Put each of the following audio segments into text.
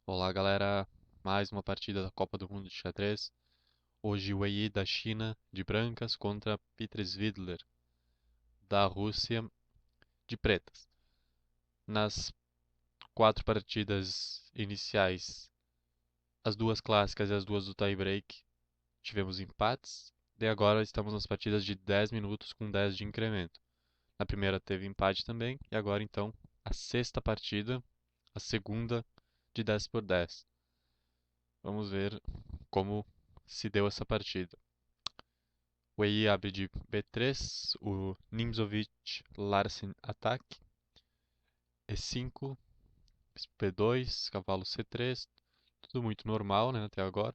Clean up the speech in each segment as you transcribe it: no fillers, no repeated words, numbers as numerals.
Olá, galera. Mais uma partida da Copa do Mundo de xadrez. Hoje, Wei Yi da China de brancas contra Peter Svidler da Rússia de pretas. Nas quatro partidas iniciais, as duas clássicas e as duas do tie-break, tivemos empates. E agora estamos nas partidas de 10 minutos com 10 de incremento. Na primeira teve empate também. E agora, então, a sexta partida, a segunda de 10 por 10. Vamos ver como se deu essa partida. O Wei abre de B3, o Nimzovich Larsen ataque, E5, P2, cavalo C3, tudo muito normal, né, até agora.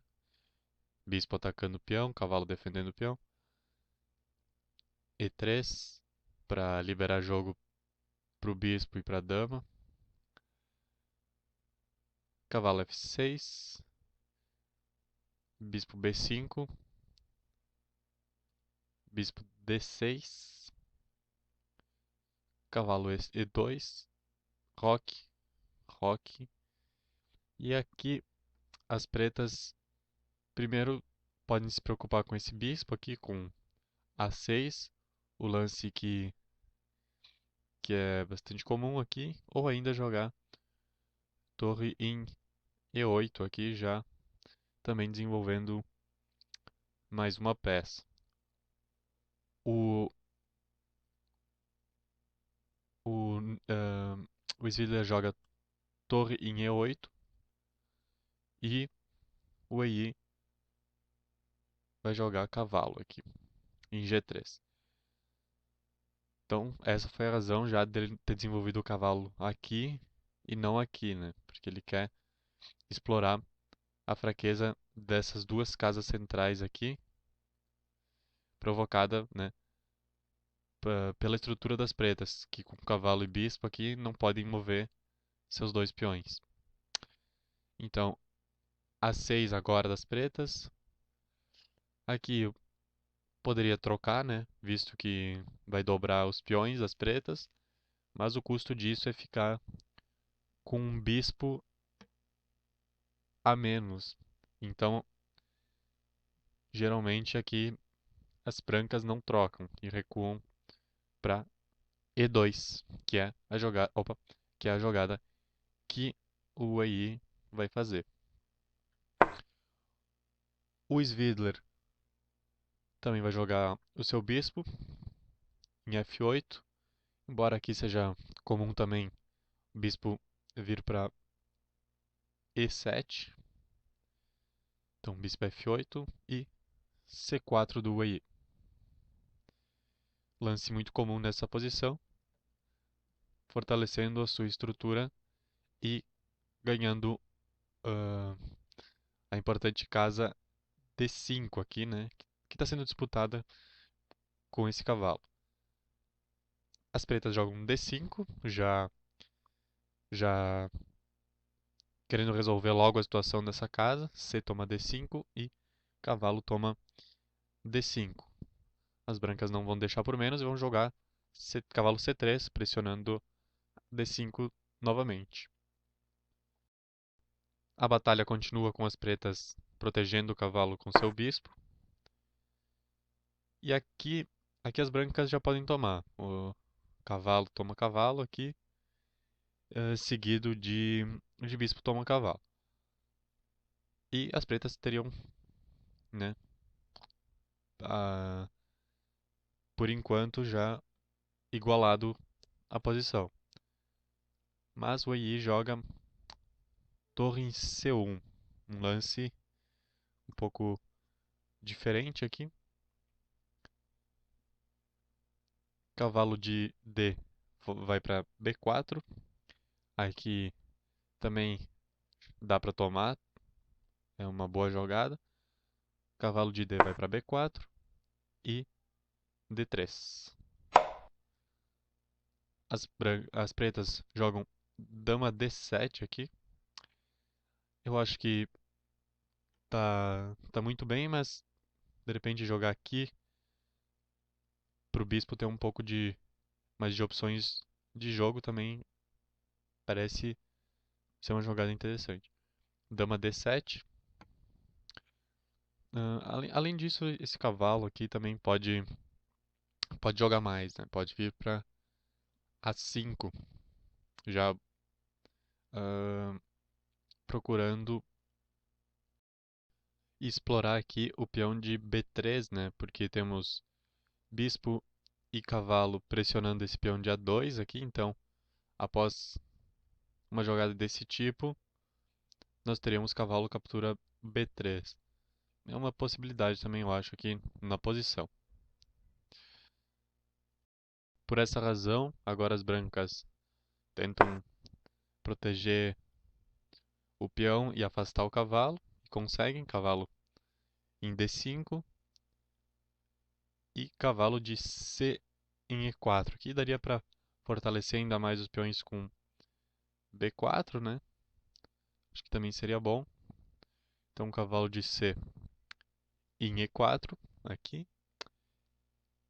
Bispo atacando o peão, cavalo defendendo o peão. E3 para liberar jogo para o bispo e para a dama. Cavalo F6, bispo B5, bispo D6, cavalo E2, roque, roque. E aqui as pretas primeiro podem se preocupar com esse bispo aqui, com A6, o lance que é bastante comum aqui, ou ainda jogar torre em E8 aqui, já também desenvolvendo mais uma peça. O, o, ah, o Svidler joga torre em E8 e o Wei vai jogar cavalo aqui em G3. Então, essa foi a razão já dele ter desenvolvido o cavalo aqui e não aqui, né? Porque ele quer explorar a fraqueza dessas duas casas centrais aqui, provocada, né, pela estrutura das pretas, que com cavalo e bispo aqui não podem mover seus dois peões. Então, A6 agora das pretas. Aqui eu poderia trocar, né, visto que vai dobrar os peões das pretas, mas o custo disso é ficar com um bispo a menos. Então, geralmente aqui as brancas não trocam e recuam para E2, que é a jogada, que é a jogada que o Wei vai fazer. O Svidler também vai jogar o seu bispo em F8, embora aqui seja comum também o bispo vir para E7. Então, bispo F8 e C4 do Wei. Lance muito comum nessa posição, fortalecendo a sua estrutura e ganhando uh, a importante casa D5 aqui, né? Que está sendo disputada com esse cavalo. As pretas jogam D5, já querendo resolver logo a situação dessa casa. C toma D5 e cavalo toma D5. As brancas não vão deixar por menos e vão jogar cavalo C3, pressionando D5 novamente. A batalha continua com as pretas protegendo o cavalo com seu bispo. E aqui as brancas já podem tomar. O cavalo toma cavalo aqui, seguido de bispo toma cavalo. E as pretas teriam, né, a, por enquanto já igualado a posição. Mas o Wei joga torre em C1, um lance um pouco diferente aqui. Cavalo de D vai para B4. Aqui também dá para tomar, é uma boa jogada. Cavalo de D vai para B4 e D3. As pretas jogam dama D7 aqui. Eu acho que tá muito bem, mas de repente jogar aqui pro bispo ter um pouco de mais de opções de jogo também parece ser uma jogada interessante. Dama D7. Além disso, esse cavalo aqui também pode jogar mais, né? Pode vir para A5, já ah, procurando explorar aqui o peão de B3, né? Porque temos bispo e cavalo pressionando esse peão de A2 aqui, então após uma jogada desse tipo, nós teríamos cavalo captura B3. É uma possibilidade também, eu acho, aqui na posição. Por essa razão, agora as brancas tentam proteger o peão e afastar o cavalo. E conseguem, cavalo em D5 e cavalo de C em E4. Aqui daria para fortalecer ainda mais os peões com B4, né? Acho que também seria bom. Então, cavalo de C em E4 aqui.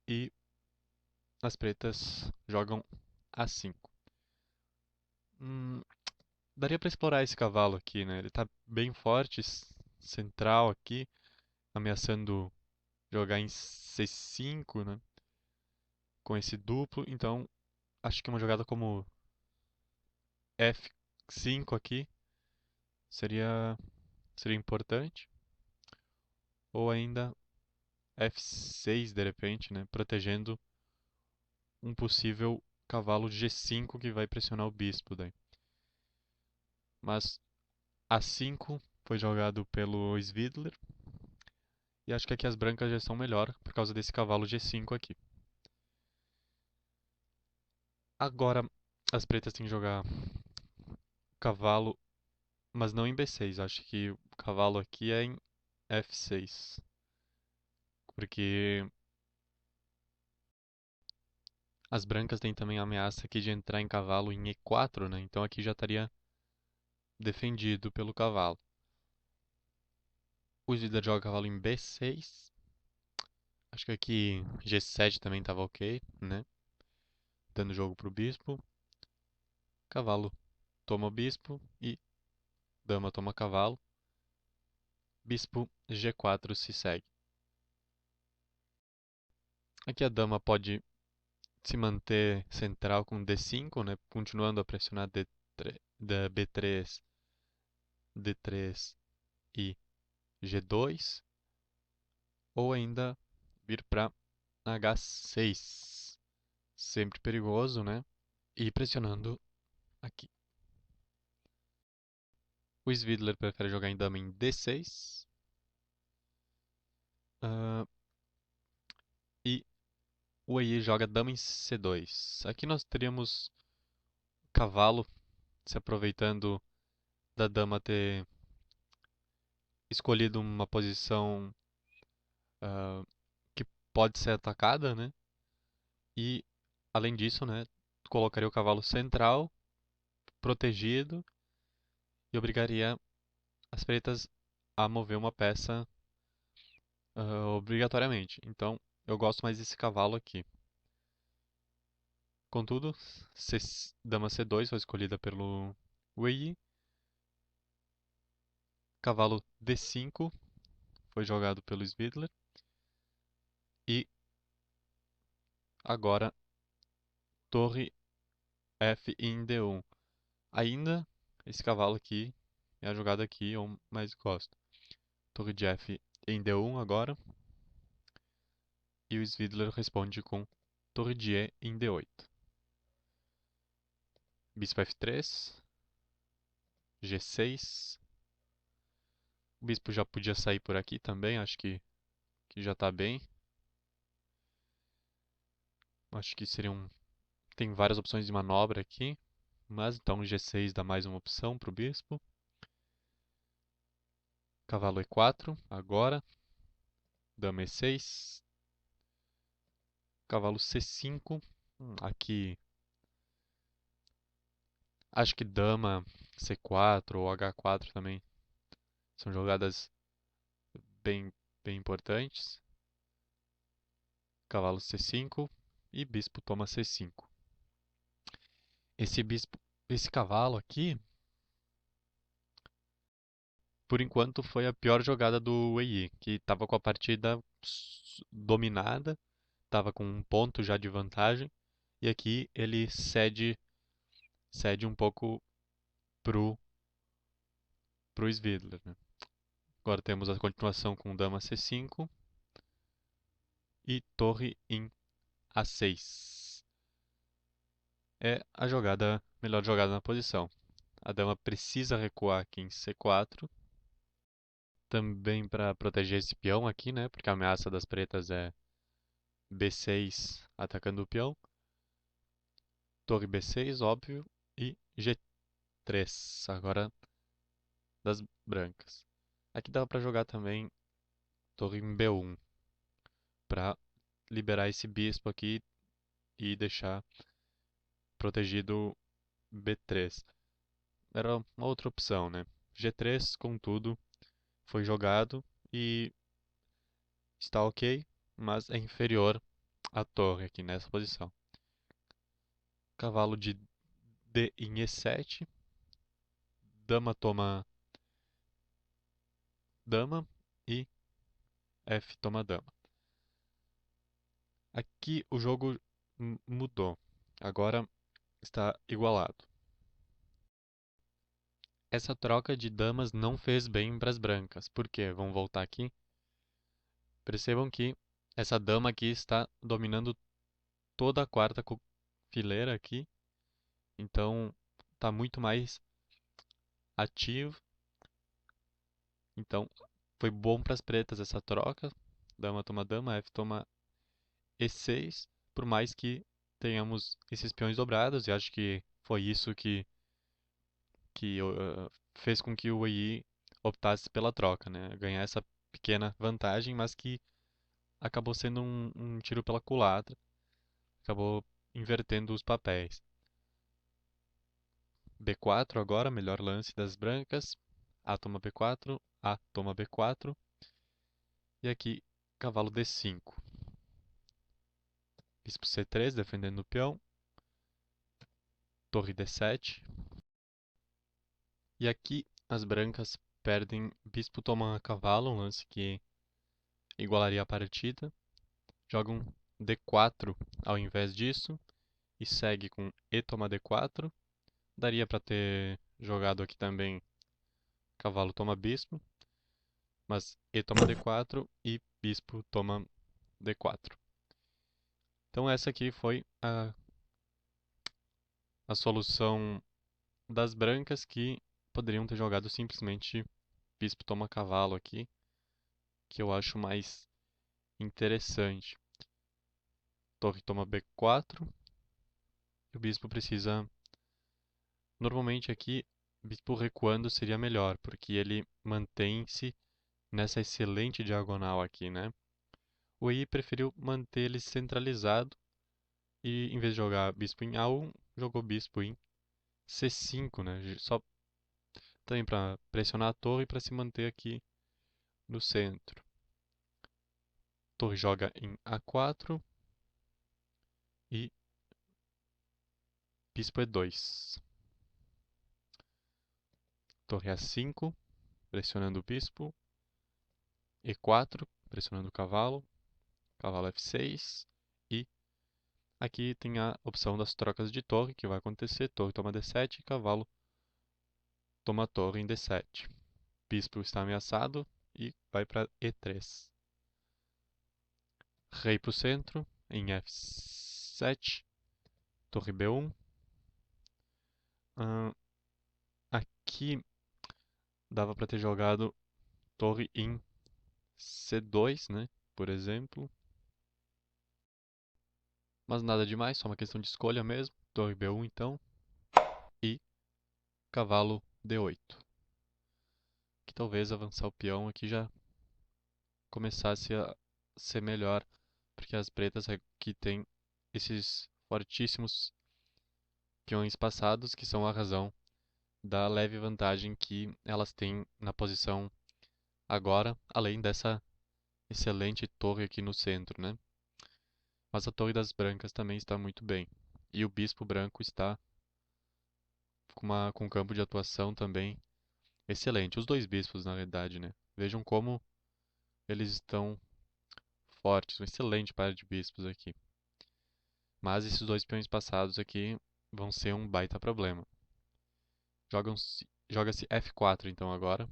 E as pretas jogam A5. Hum, daria para explorar esse cavalo aqui, né? Ele tá bem forte, central aqui, ameaçando jogar em C5, né? Com esse duplo. Então, acho que uma jogada como F5 aqui seria, seria importante. Ou ainda F6 de repente, né? Protegendo um possível cavalo G5 que vai pressionar o bispo daí. Mas A5 foi jogado pelo Svidler. E acho que aqui as brancas já são melhor por causa desse cavalo G5 aqui. Agora as pretas têm que jogar cavalo, mas não em B6. Acho que o cavalo aqui é em F6. Porque as brancas têm também a ameaça aqui de entrar em cavalo em E4, né? Então aqui já estaria defendido pelo cavalo. O líder joga cavalo em B6. Acho que aqui G7 também estava ok, né? Dando jogo pro bispo. Cavalo toma o bispo e dama toma cavalo. Bispo G4 se segue. Aqui a dama pode se manter central com D5, né? Continuando a pressionar B3, D3 e G2. Ou ainda vir para H6. Sempre perigoso, né? E pressionando aqui. O Svidler prefere jogar em dama em D6. E o Ei joga dama em C2. Aqui nós teríamos cavalo se aproveitando da dama ter escolhido uma posição ah, que pode ser atacada, né? E além disso, né, colocaria o cavalo central, protegido, e obrigaria as pretas a mover uma peça obrigatoriamente. Então, eu gosto mais desse cavalo aqui. Contudo, dama C2 foi escolhida pelo Wei. Cavalo D5 foi jogado pelo Svidler. E agora torre F em D1. Ainda esse cavalo aqui é a jogada que eu mais gosto. Torre de F em D1 agora. E o Svidler responde com torre de E em D8. Bispo F3. G6. O bispo já podia sair por aqui também, acho que já está bem. Acho que seria um. Tem várias opções de manobra aqui, mas então G6 dá mais uma opção para o bispo. Cavalo E4, agora. Dama E6. Cavalo C5. Aqui. Acho que dama C4 ou H4 também são jogadas bem, bem importantes. Cavalo C5 e bispo toma C5. Esse bispo, esse cavalo aqui por enquanto foi a pior jogada do Wei Yi, que estava com a partida dominada, estava com um ponto já de vantagem, e aqui ele cede um pouco pro, pro Svidler, né? Agora temos a continuação com dama C5 e torre em A6. É a melhor jogada na posição. A dama precisa recuar aqui em C4, também para proteger esse peão aqui, né? Porque a ameaça das pretas é B6 atacando o peão, torre B6, óbvio, e G3, agora das brancas. Aqui dá para jogar também torre em B1, para liberar esse bispo aqui e deixar protegido B3. Era uma outra opção, né? G3, contudo, foi jogado e está ok, mas é inferior à torre aqui nessa posição. Cavalo de D em E7, dama toma dama e F toma dama. Aqui o jogo mudou, agora está igualado. Essa troca de damas não fez bem para as brancas. Por quê? Vamos voltar aqui. Percebam que essa dama aqui está dominando toda a quarta fileira aqui. Então está muito mais ativo. Então foi bom para as pretas essa troca. Dama toma dama, F toma E6. Por mais que tenhamos esses peões dobrados. E acho que foi isso que fez com que o Wei Yi optasse pela troca, né? Ganhar essa pequena vantagem, mas que acabou sendo um tiro pela culatra, acabou invertendo os papéis. B4 agora, melhor lance das brancas. A toma B4, A toma B4. E aqui, cavalo D5. Bispo C3, defendendo o peão. Torre D7. E aqui, as brancas perdem bispo toma cavalo, um lance que igualaria a partida. Jogam D4 ao invés disso. E segue com E toma D4. Daria para ter jogado aqui também cavalo toma bispo, mas E toma D4 e bispo toma D4. Então essa aqui foi a solução das brancas, que poderiam ter jogado simplesmente bispo toma cavalo aqui, que eu acho mais interessante. Torre toma B4 e o bispo precisa... Normalmente aqui, bispo recuando seria melhor, porque ele mantém-se nessa excelente diagonal aqui, né? O Wei preferiu manter ele centralizado e, em vez de jogar bispo em A1, jogou bispo em C5, né? Só também para pressionar a torre e para se manter aqui no centro. Torre joga em A4 e bispo E2. Torre A5, pressionando o bispo. E4, pressionando o cavalo. Cavalo F6 e aqui tem a opção das trocas de torre, que vai acontecer. Torre toma D7, cavalo toma torre em D7. Bispo está ameaçado e vai para E3. Rei para o centro, em F7. Torre B1. Aqui dava para ter jogado torre em C2, né? Por exemplo. Mas nada demais, só uma questão de escolha mesmo. Torre B1 então. E cavalo D8. Que talvez avançar o peão aqui já começasse a ser melhor, porque as pretas aqui têm esses fortíssimos peões passados, que são a razão da leve vantagem que elas têm na posição agora, além dessa excelente torre aqui no centro, né? Mas a torre das brancas também está muito bem. E o bispo branco está com um campo de atuação também Excelente. Os dois bispos, na verdade, né? Vejam como eles estão fortes. Um excelente par de bispos aqui. Mas esses dois peões passados aqui vão ser um baita problema. Joga-se F4 então agora,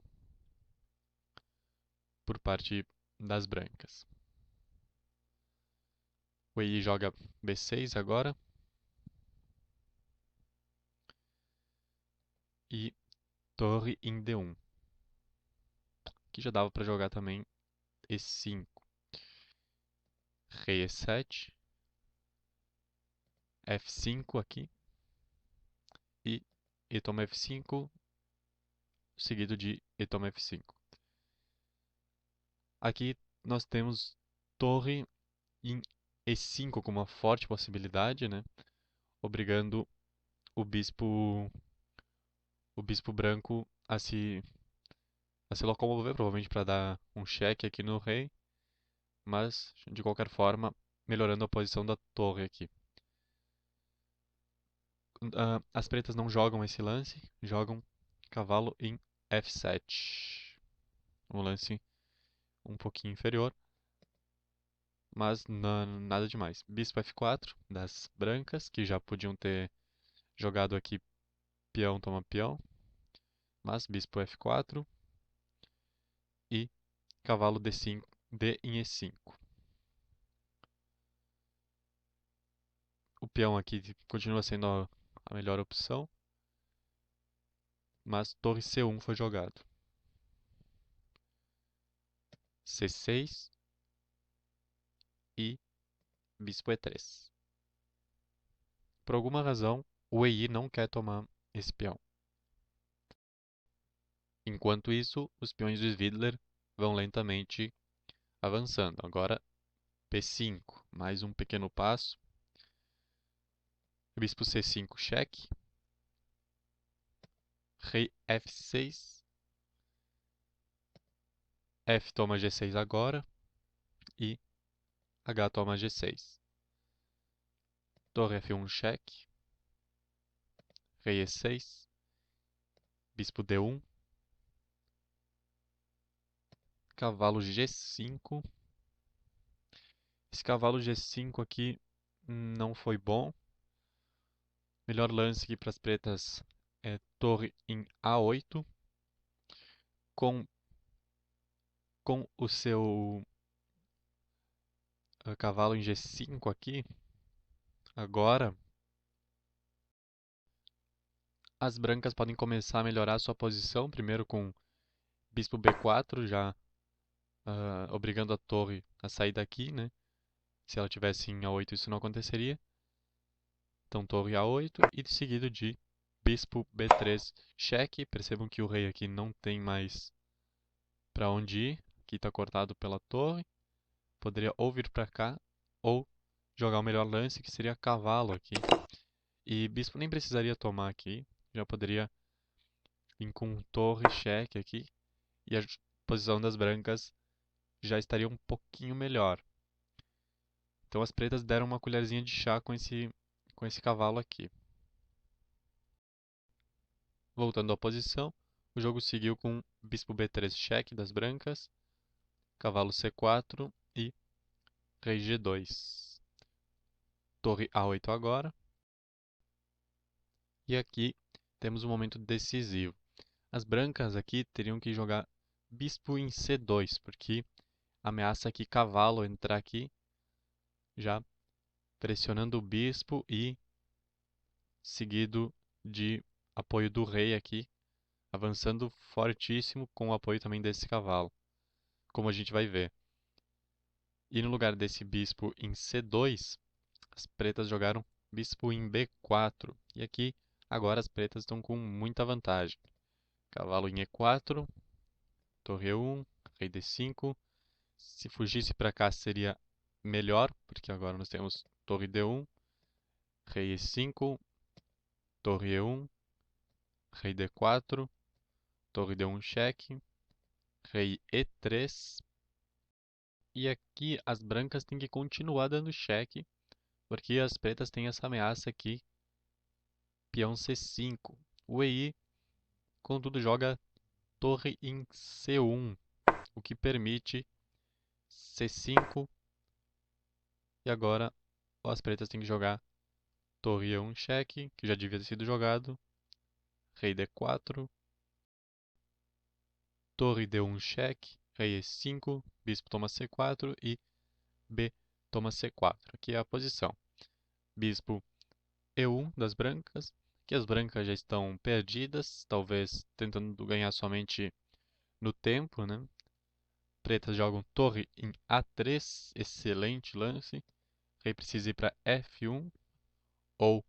por parte das brancas. O Ei joga B6 agora. E torre em D1. Aqui já dava para jogar também E5. Rei E7. F5 aqui. E E toma F5, seguido de E toma F5. Aqui nós temos torre em E5 como uma forte possibilidade, né? Obrigando o bispo, o bispo branco a se locomover, provavelmente para dar um cheque aqui no rei, mas de qualquer forma melhorando a posição da torre aqui. As pretas não jogam esse lance, jogam cavalo em F7. Um lance um pouquinho inferior, mas nada demais. Bispo F4 das brancas, que já podiam ter jogado aqui peão toma peão, mas bispo F4 e cavalo D5, D em E5. O peão aqui continua sendo a melhor opção, mas torre C1 foi jogado. C6 e bispo E3. Por alguma razão, o Ei não quer tomar esse peão. Enquanto isso, os peões do Svidler vão lentamente avançando. Agora, P5, mais um pequeno passo. Bispo C5, cheque. Rei F6. F toma G6 agora. E H toma G6. Torre F1, cheque. Rei E6. Bispo D1. Cavalo G5. Esse cavalo G5 aqui não foi bom. Melhor lance aqui para as pretas é torre em A8. Com o seu cavalo em G5 aqui, agora as brancas podem começar a melhorar sua posição, primeiro com bispo B4, já obrigando a torre a sair daqui, né? Se ela tivesse em A8 isso não aconteceria. Então torre A8 e seguido de bispo B3 cheque. Percebam que o rei aqui não tem mais para onde ir, aqui está cortado pela torre. Poderia ou vir para cá ou jogar o melhor lance, que seria cavalo aqui. E bispo nem precisaria tomar aqui, já poderia vir com torre cheque aqui. E a posição das brancas já estaria um pouquinho melhor. Então as pretas deram uma colherzinha de chá com esse cavalo aqui. Voltando à posição, o jogo seguiu com bispo B3 cheque das brancas, cavalo C4 e rei G2. Torre A8 agora. E aqui temos um momento decisivo. As brancas aqui teriam que jogar bispo em C2, porque ameaça aqui cavalo entrar aqui, já pressionando o bispo e seguido de apoio do rei aqui, avançando fortíssimo com o apoio também desse cavalo, como a gente vai ver. E no lugar desse bispo em C2, as pretas jogaram bispo em B4. E aqui, agora as pretas estão com muita vantagem. Cavalo em E4, torre E1, rei D5. Se fugisse para cá seria melhor, porque agora nós temos torre D1, rei E5, torre E1, rei D4, torre D1 cheque, rei E3. E aqui as brancas têm que continuar dando cheque, porque as pretas têm essa ameaça aqui, peão C5. O Ei, contudo, joga torre em C1, o que permite C5. E agora as pretas têm que jogar torre E1 cheque, que já devia ter sido jogado. Rei D4. Torre D1 cheque, rei E5, bispo toma C4 e B toma C4. Aqui é a posição. Bispo E1 das brancas. Aqui as brancas já estão perdidas, talvez tentando ganhar somente no tempo, né? Pretas jogam torre em A3, excelente lance. Rei precisa ir para F1, ou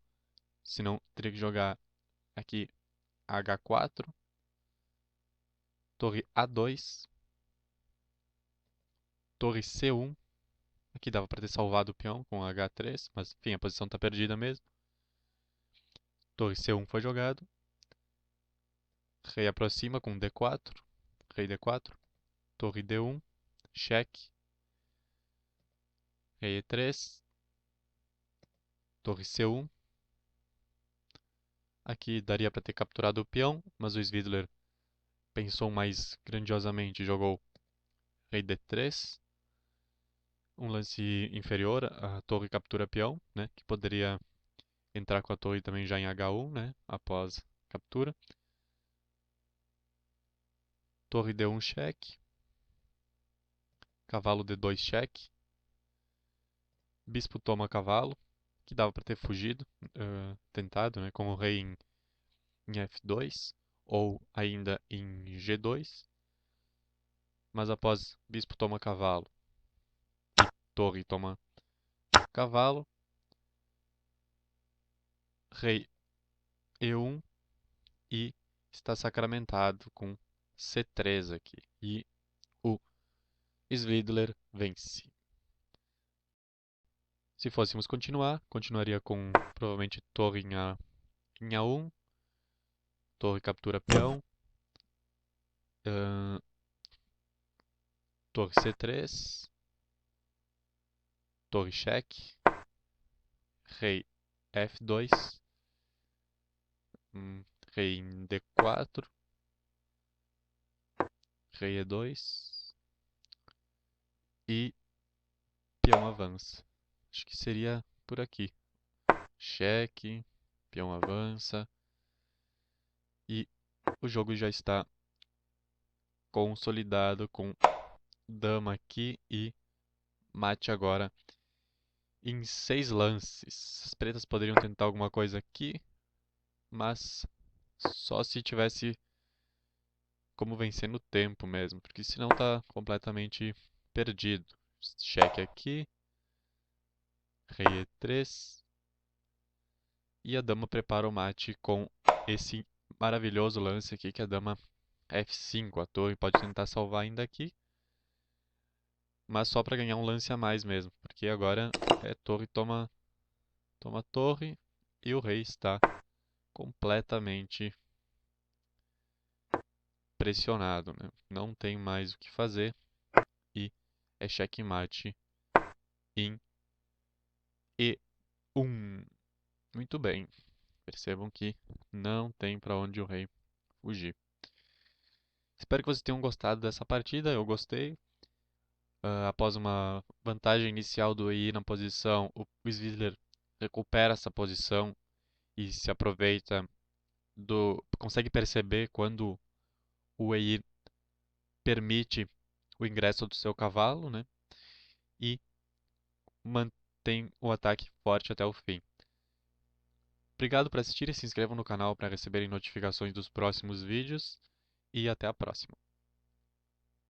se não, teria que jogar aqui H4. Torre A2. Torre C1. Aqui dava para ter salvado o peão com H3, mas enfim, a posição está perdida mesmo. Torre C1 foi jogado. Rei aproxima com D4. Rei D4. Torre D1. Cheque. Rei E3. Torre C1. Aqui daria para ter capturado o peão, mas o Svidler pensou mais grandiosamente e jogou Rei D3. Um lance inferior, a torre captura peão, né? Que poderia entrar com a torre também já em H1, né? Após captura. Torre D1 cheque. Cavalo D2 cheque. Bispo toma cavalo, que dava para ter fugido, tentado, né? Com o rei em F2 ou ainda em G2. Mas após bispo toma cavalo e torre toma cavalo, rei E1 e está sacramentado com C3 aqui. E o Svidler vence. Se fôssemos continuar, continuaria com provavelmente torre em A1, torre captura peão, torre C3, torre cheque, rei F2, rei em D4, rei E2 e peão avança. Acho que seria por aqui. Cheque, peão avança e o jogo já está consolidado com dama aqui e mate agora em 6 lances. As pretas poderiam tentar alguma coisa aqui, mas só se tivesse como vencer no tempo mesmo, porque senão tá completamente perdido. Cheque aqui, rei E3 e a dama prepara o mate com esse maravilhoso lance aqui que é a dama F5. A torre pode tentar salvar ainda aqui, mas só para ganhar um lance a mais mesmo, porque agora é torre toma torre e o rei está completamente pressionado, né? Não tem mais o que fazer e é checkmate em E1. Muito bem. Percebam que não tem para onde o rei fugir. Espero que vocês tenham gostado dessa partida. Eu gostei. Após uma vantagem inicial do EI na posição, o Svidler recupera essa posição e se aproveita consegue perceber quando o EI permite o ingresso do seu cavalo, né? E mantém o ataque forte até o fim. Obrigado por assistir e se inscrevam no canal para receberem notificações dos próximos vídeos. E até a próxima.